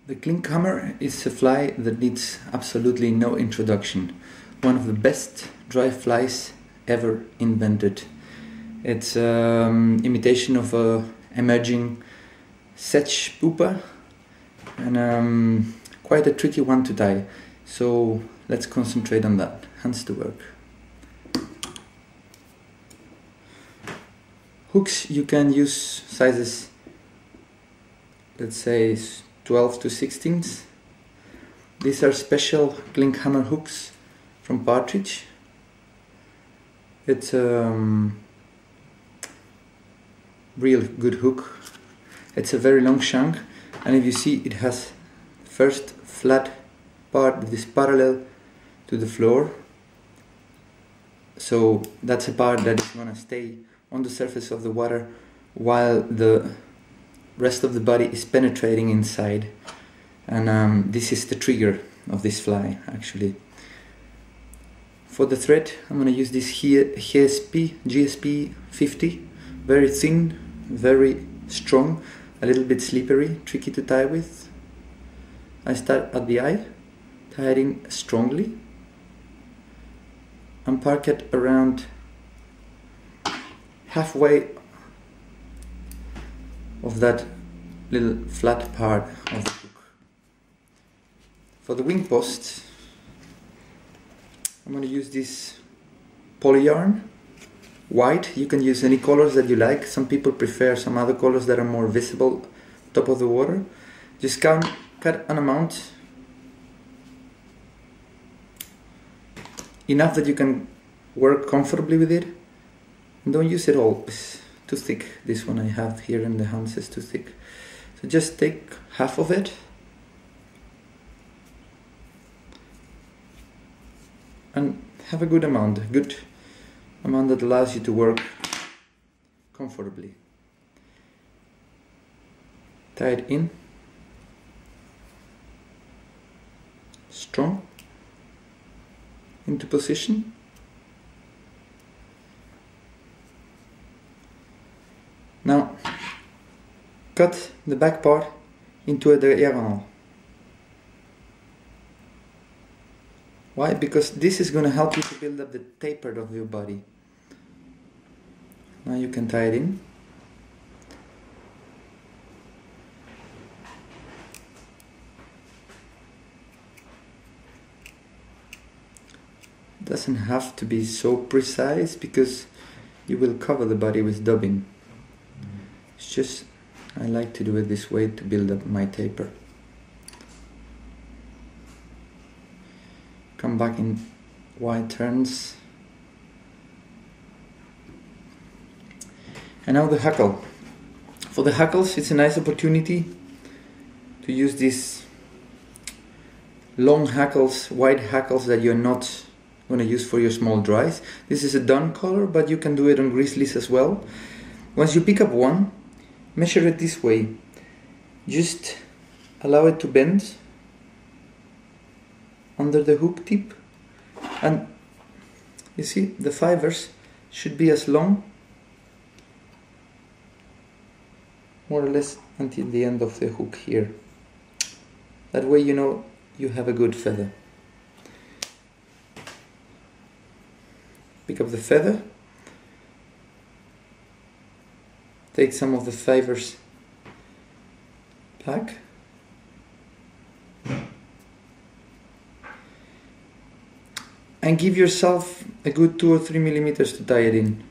The Klinkhamer is a fly that needs absolutely no introduction. One of the best dry flies ever invented. It's imitation of a emerging sedge pupa and quite a tricky one to tie. So let's concentrate on that. Hands to work. Hooks, you can use sizes, let's say 12 to 16. These are special Klinkhamer hooks from Partridge. It's a real good hook. It's a very long shank, and if you see, it has first flat part that is parallel to the floor. So that's a part that is going to stay on the surface of the water while the rest of the body is penetrating inside, and this is the trigger of this fly actually. For the thread, I'm going to use this GSP 50, very thin, very strong, a little bit slippery, tricky to tie with. I start at the eye, tie it in strongly, and park it around halfway of that little flat part of the hook. For the wing post, I'm going to use this poly yarn, white. You can use any colors that you like. Some people prefer some other colors that are more visible top of the water. Just cut an amount enough that you can work comfortably with it, and don't use it all. It's too thick. This one I have here in the hands is too thick. So just take half of it and have a good amount that allows you to work comfortably. Tie it in strong into position. Now cut the back part into a diagonal. Why? Because this is going to help you to build up the taper of your body. Now you can tie it in. It doesn't have to be so precise because you will cover the body with dubbing. It's just, I like to do it this way to build up my taper. Come back in wide turns. And now the hackle. For the hackles, it's a nice opportunity to use these long hackles, wide hackles that you're not going to use for your small dries. This is a dun color, but you can do it on grizzlies as well. Once you pick up one, measure it this way. Just allow it to bend under the hook tip, and you see the fibers should be as long, more or less until the end of the hook here. That way you know you have a good feather. Pick up the feather, take some of the fibers back, and give yourself a good 2 or 3 millimeters to tie it in.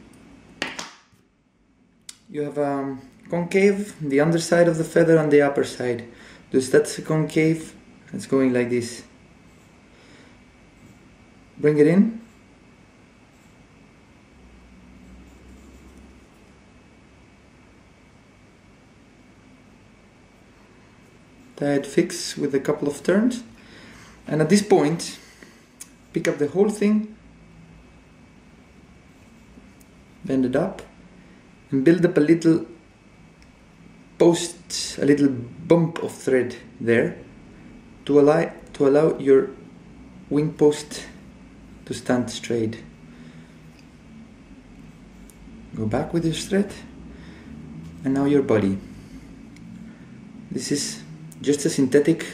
You have a concave, the underside of the feather and the upper side. Because that's a concave, it's going like this. Bring it in. Tie it fixed with a couple of turns, and at this point pick up the whole thing, bend it up, and build up a little post, a little bump of thread there to allow your wing post to stand straight. Go back with your thread, and now your body. This is just a synthetic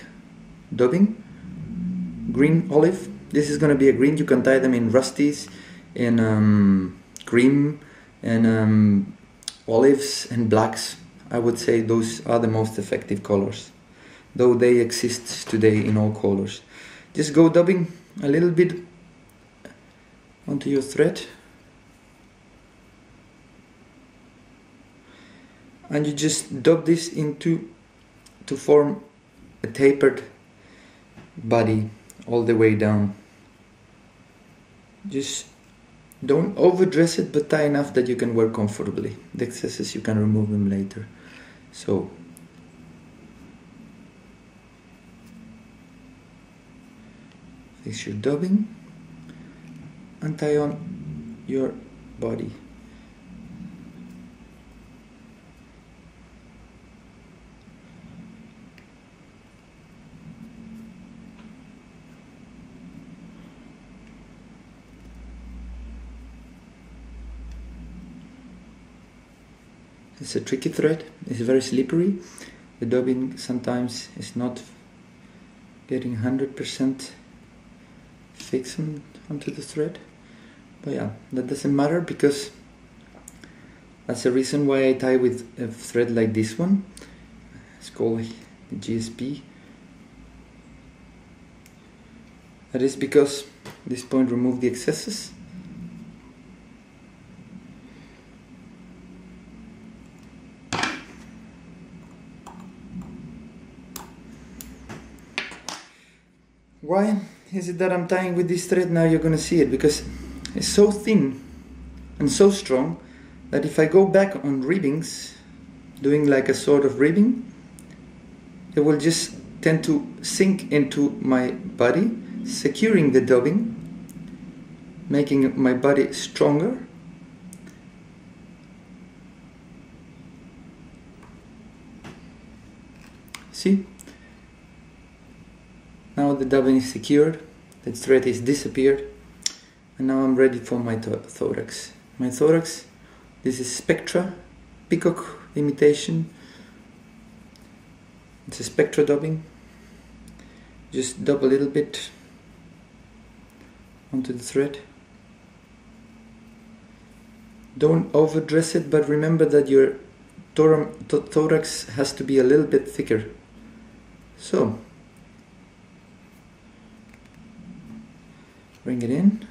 dubbing, green olive. This is going to be a green. You can dye them in rusties, in cream, and olives and blacks. I would say those are the most effective colors, though they exist today in all colors. Just go dubbing a little bit onto your thread, and you just dub this into to form a tapered body all the way down. Just don't overdress it, but tie enough that you can wear comfortably. The excesses, you can remove them later. So fix your dubbing and tie on your body. It's a tricky thread, it's very slippery. The dubbing sometimes is not getting 100% fixed onto the thread. But yeah, that doesn't matter, because that's the reason why I tie with a thread like this one. It's called the GSP. That is because at this point remove the excesses. Why is it that I'm tying with this thread? Now you're gonna see it, because it's so thin and so strong that if I go back on ribbings, doing like a sort of ribbing, it will just tend to sink into my body, securing the dubbing, making my body stronger. See? Now the dubbing is secured, the thread is disappeared, and now I'm ready for my thorax. My thorax, this is Spectra, peacock imitation. It's a Spectra dubbing. Just dub a little bit onto the thread. Don't overdress it, but remember that your thorax has to be a little bit thicker. So, bring it in.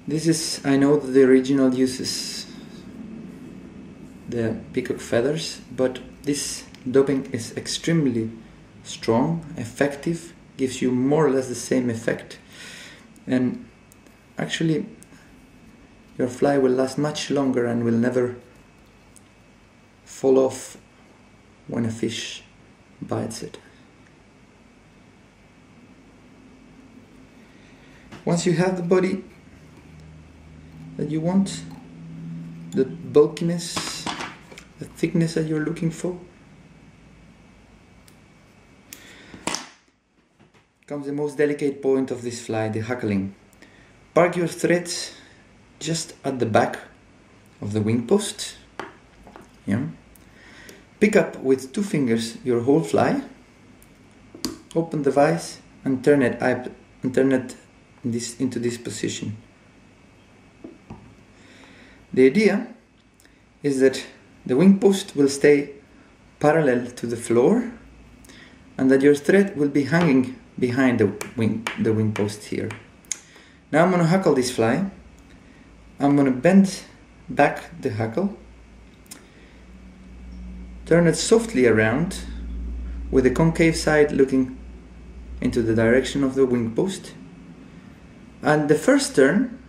This is, I know that the original uses the peacock feathers, but this dubbing is extremely strong, effective, gives you more or less the same effect, and actually your fly will last much longer and will never fall off when a fish bites it. Once you have the body that you want, the bulkiness, the thickness that you're looking for, comes the most delicate point of this fly, the hackling. Park your threads just at the back of the wing post. Yeah. Pick up with 2 fingers your whole fly, open the vise and turn it up, and turn it into this position. The idea is that the wing post will stay parallel to the floor, and that your thread will be hanging behind the wing post here. Now I'm going to hackle this fly. I'm going to bend back the hackle, turn it softly around with the concave side looking into the direction of the wing post, and the first turn,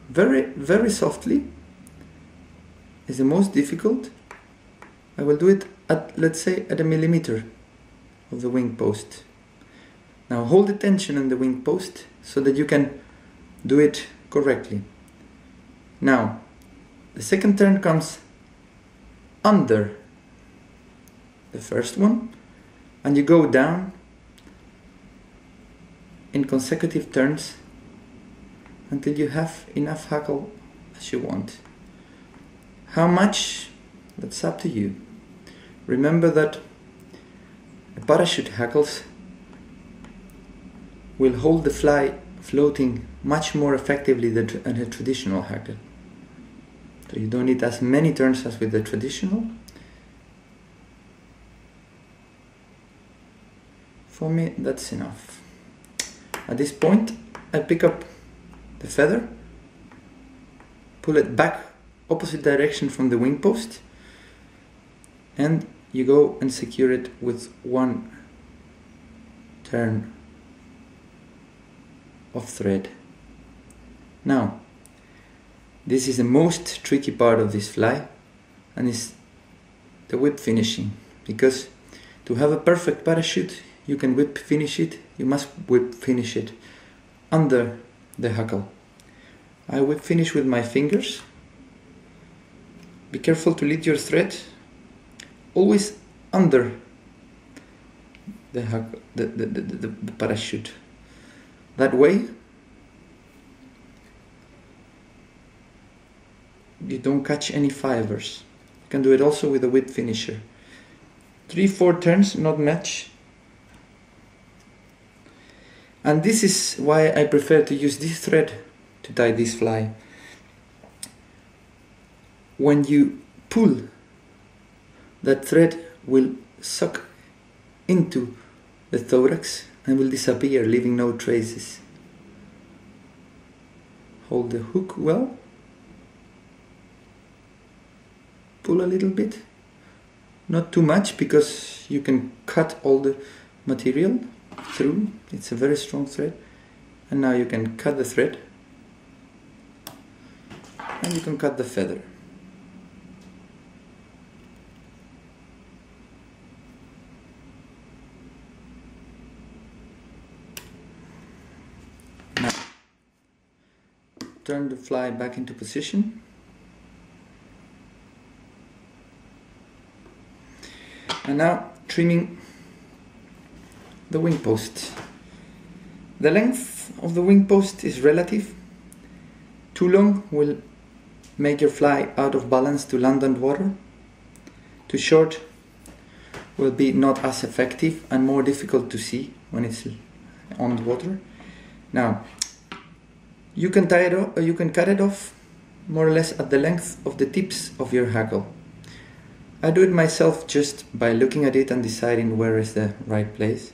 very softly, is the most difficult. I will do it at, let's say, at 1 millimeter of the wing post. Now hold the tension on the wing post so that you can do it correctly. Now the second turn comes under the first one, and you go down in consecutive turns until you have enough hackle as you want. How much? That's up to you. Remember that a parachute hackles will hold the fly floating much more effectively than a traditional hackle. So you don't need as many turns as with the traditional. For me, that's enough. At this point, I pick up the feather, pull it back opposite direction from the wing post, and you go and secure it with one turn of thread. Now, this is the most tricky part of this fly, and is the whip finishing, because to have a perfect parachute you can whip finish it, you must whip finish it under the hackle. I whip finish with my fingers. Be careful to lead your thread always under the parachute. That way you don't catch any fibers. You can do it also with a whip finisher. 3-4 turns, not much. And this is why I prefer to use this thread to tie this fly. When you pull, that thread will suck into the thorax and will disappear, leaving no traces. Hold the hook well. Pull a little bit. Not too much, because you can cut all the material through. It's a very strong thread. And now you can cut the thread. And you can cut the feather. Now, turn the fly back into position. And now trimming the wing post. The length of the wing post is relative. Too long will make your fly out of balance to land on water. Too short will be not as effective and more difficult to see when it's on the water. Now, you can tie it off, or you can cut it off more or less at the length of the tips of your hackle. I do it myself just by looking at it and deciding where is the right place.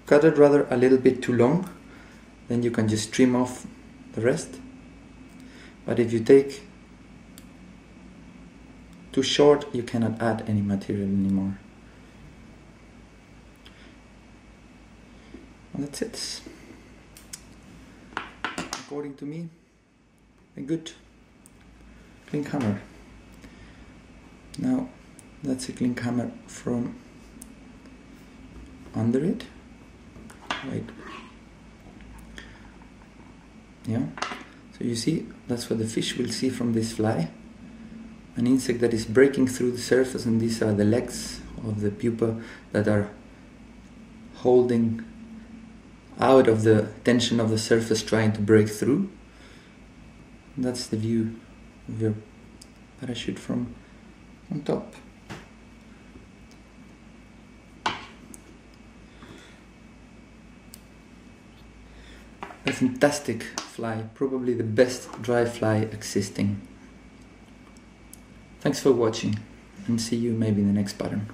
Cut it rather a little bit too long, then you can just trim off the rest. But if you take too short, you cannot add any material anymore. And that's it. According to me, a good Klinkhamer. Now, that's a Klinkhamer from under it. Right. Yeah. So you see, that's what the fish will see from this fly. An insect that is breaking through the surface, and these are the legs of the pupa that are holding out of the tension of the surface, trying to break through. That's the view of your parachute from on top. A fantastic fly, probably the best dry fly existing. Thanks for watching, and see you maybe in the next pattern.